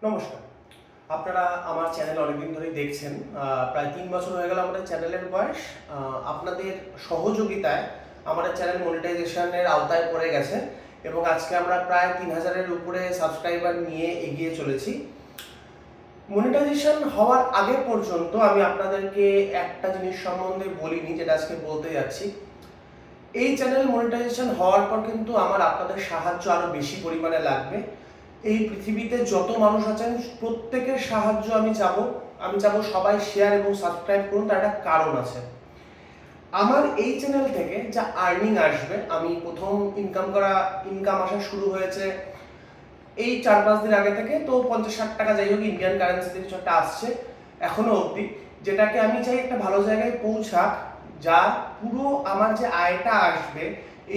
নমস্কার। আপনারা আমার চ্যানেল অনেকদিন ধরেই দেখছেন। প্রায় ৩ বছর হয়ে গেল আমাদের চ্যানেলের বয়স। আপনাদের সহযোগিতায় আমাদের চ্যানেল মনিটাইজেশনের আওতায় পড়ে গেছে এবং আজকে আমরা প্রায় ৩,০০০-এর উপরে সাবস্ক্রাইবার নিয়ে এগিয়ে চলেছি। মনিটাইজেশন হওয়ার আগে পর্যন্ত আমি আপনাদেরকে একটা জিনিস সম্বন্ধে বলিনি, যেটা আজকে বলতে যাচ্ছি। এই চ্যানেল মনিটাইজেশন হওয়ার পর কিন্তু আমার আপনাদের সাহায্য আরও বেশি পরিমাণে লাগবে। এই পৃথিবীতে যত মানুষ আছেন প্রত্যেকের সাহায্য আমি চাবো সবাই শেয়ার এবং সাবস্ক্রাইব করুন। তার একটা কারণ আছে। আমার এই চ্যানেল থেকে যা আর্নিং আসবে, আমি প্রথম ইনকাম আসা শুরু হয়েছে এই ৪-৫ দিন আগে থেকে, তো ৫০-৬০ টাকা যাই হোক ইন্ডিয়ান কারেন্সিতে কিছু একটা আসছে এখনো অবধি, যেটাকে আমি চাই একটা ভালো জায়গায় পৌঁছাক। যার পুরো আমার যে আয়টা আসবে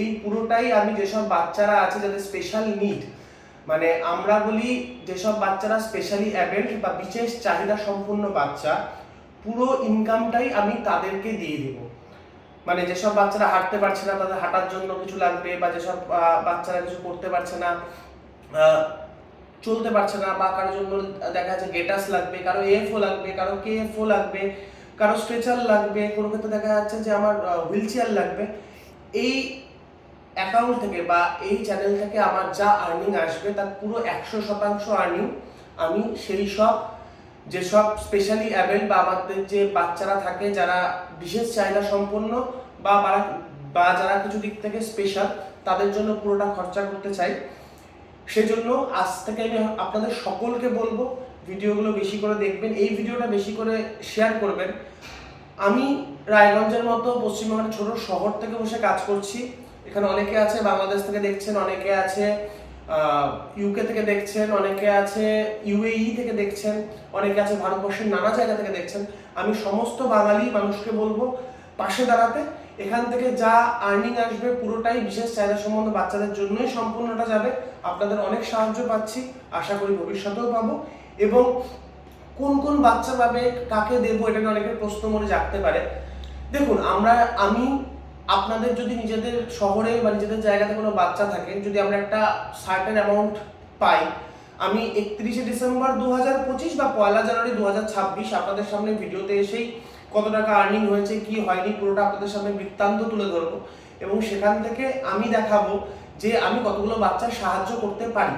এই পুরোটাই আমি যেসব বাচ্চারা আছে যাদের স্পেশাল নিড, মানে আমরা বলি যেসব বাচ্চারা স্পেশালি অ্যাবেল্ড বা বিশেষ চাহিদা সম্পন্ন বাচ্চা, পুরো ইনকামটাই আমি তাদেরকে দিয়ে দেব। মানে যেসব বাচ্চারা হাঁটতে পারছে না, তাদের হাঁটার জন্য কিছু লাগবে, বা যেসব বাচ্চারা কিছু করতে পারছে না, চলতে পারছে না, বা কারোর জন্য দেখা যাচ্ছে গেটাস লাগবে, কারো এএফও লাগবে, কারো কেএফও লাগবে, কারো স্ট্রেচার লাগবে, কোনো ক্ষেত্রে দেখা যাচ্ছে যে আমার হুইল চেয়ার লাগবে। এই অ্যাকাউন্ট থেকে বা এই চ্যানেল থেকে আমার যা আর্নিং আসবে তার পুরো ১০০% আর্নিং আমি সেই সব যেসব স্পেশালি অ্যাবেল্ড বা আমাদের যে বাচ্চারা থাকে যারা বিশেষ চাহিদা সম্পন্ন বা যারা কিছু দিক থেকে স্পেশাল, তাদের জন্য পুরোটা খরচা করতে চাই। সেজন্য আজ থেকে আমি আপনাদের সকলকে বলবো ভিডিওগুলো বেশি করে দেখবেন, এই ভিডিওটা বেশি করে শেয়ার করবেন। আমি রায়গঞ্জের মতো পশ্চিমবঙ্গের ছোট শহর থেকে বসে কাজ করছি। এখানে অনেকে আছে বাংলাদেশ থেকে দেখছেন, অনেকে আছে ইউকে থেকে দেখছেন, অনেকে আছে ইউএই থেকে দেখছেন, অনেকে আছে ভারতবর্ষের নানা জায়গা থেকে দেখছেন। আমি সমস্ত বাঙালি মানুষকে বলবো পাশে দাঁড়াতে। এখান থেকে যা আর্নিং আসবে পুরোটাই বিশেষ চাহিদা সম্বন্ধ বাচ্চাদের জন্যই সম্পূর্ণটা যাবে। আপনাদের অনেক সাহায্য পাচ্ছি, আশা করি ভবিষ্যতেও পাবো। এবং কোন কোন বাচ্চা পাবে, কাকে দেবো, এটা নিয়ে অনেকের প্রশ্ন মনে জাগতে পারে। দেখুন, আমি আপনাদের যদি নিজেদের শহরে বা নিজেদের জায়গাতে কোনো বাচ্চা থাকে, যদি আমরা একটা সার্টেন অ্যামাউন্ট পাই, আমি ৩১শে ডিসেম্বর ২০২৫ বা ১লা জানুয়ারি ২০২৬ আপনাদের সামনে ভিডিওতে এসেই কত টাকা আর্নিং হয়েছে, কি হয়নি, পুরোটা আপনাদের সামনে বৃত্তান্ত তুলে ধরবো এবং সেখান থেকে আমি দেখাবো যে আমি কতগুলো বাচ্চার সাহায্য করতে পারি।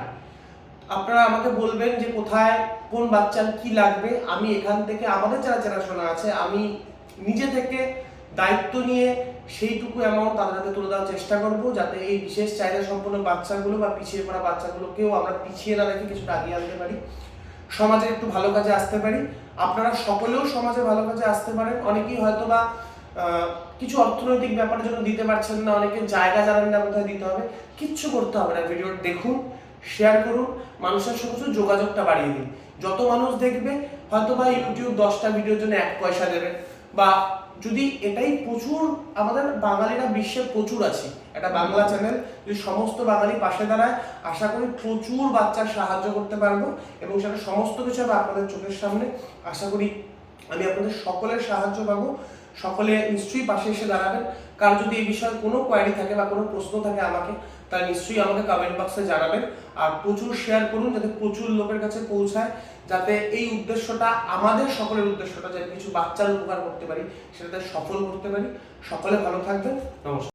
আপনারা আমাকে বলবেন যে কোথায় কোন বাচ্চার কি লাগবে, আমি এখান থেকে আমাদের যারা চেনাশোনা আছে আমি নিজে থেকে দায়িত্ব নিয়ে সেইটুকু অ্যামাউন্ট তাদের হাতে তুলে দেওয়ার চেষ্টা করব, যাতে এই বিশেষ চাহিদা সম্পন্ন বাচ্চাগুলো বা পিছিয়ে পড়া বাচ্চাগুলোকেও আমরা পিছিয়ে না রেখে কিছুটা আগিয়ে আনতে পারি, সমাজে একটু ভালো কাজে আসতে পারি। আপনারা সকলেও সমাজে ভালো কাজে আসতে পারেন। অনেকেই হয়তো বা কিছু অর্থনৈতিক ব্যাপারের জন্য দিতে পারছেন না, অনেকে জায়গা জানেন না কোথায় দিতে হবে। কিচ্ছু করতে হবে না, ভিডিও দেখুন, শেয়ার করুন, মানুষের সঙ্গে শুধু যোগাযোগটা বাড়িয়ে দিন। যত মানুষ দেখবে হয়তো বা ইউটিউব 10টা ভিডিওর জন্য 1 পয়সা দেবে, বা যদি এটাই প্রচুর, আমাদের বাঙালিরা বিশ্বে প্রচুর আছি, একটা বাংলা চ্যানেল যদি সমস্ত বাঙালি পাশে দাঁড়ায়, আশা করি প্রচুর বাচ্চার সাহায্য করতে পারবো এবং সেটা সমস্ত কিছু হবে আপনাদের চোখের সামনে। আশা করি আমি আপনাদের সকলের সাহায্য পাবো। সকলে নিশ্চয়ই পাশে এসে দাঁড়াবেন। কার যদি এই বিষয়ে কোনো কোয়ারি থাকে বা কোনো প্রশ্ন থাকে আমাকে, তাহলে নিশ্চয়ই আমাকে কমেন্ট বক্সে জানাবেন। আর প্রচুর শেয়ার করুন যাতে প্রচুর লোকের কাছে পৌঁছায়, যাতে এই উদ্দেশ্যটা, আমাদের সকলের উদ্দেশ্যটা, যাতে কিছু বাচ্চার উপকার করতে পারি, সেটাতে সফল করতে পারি। সকলে ভালো থাকবেন। নমস্কার।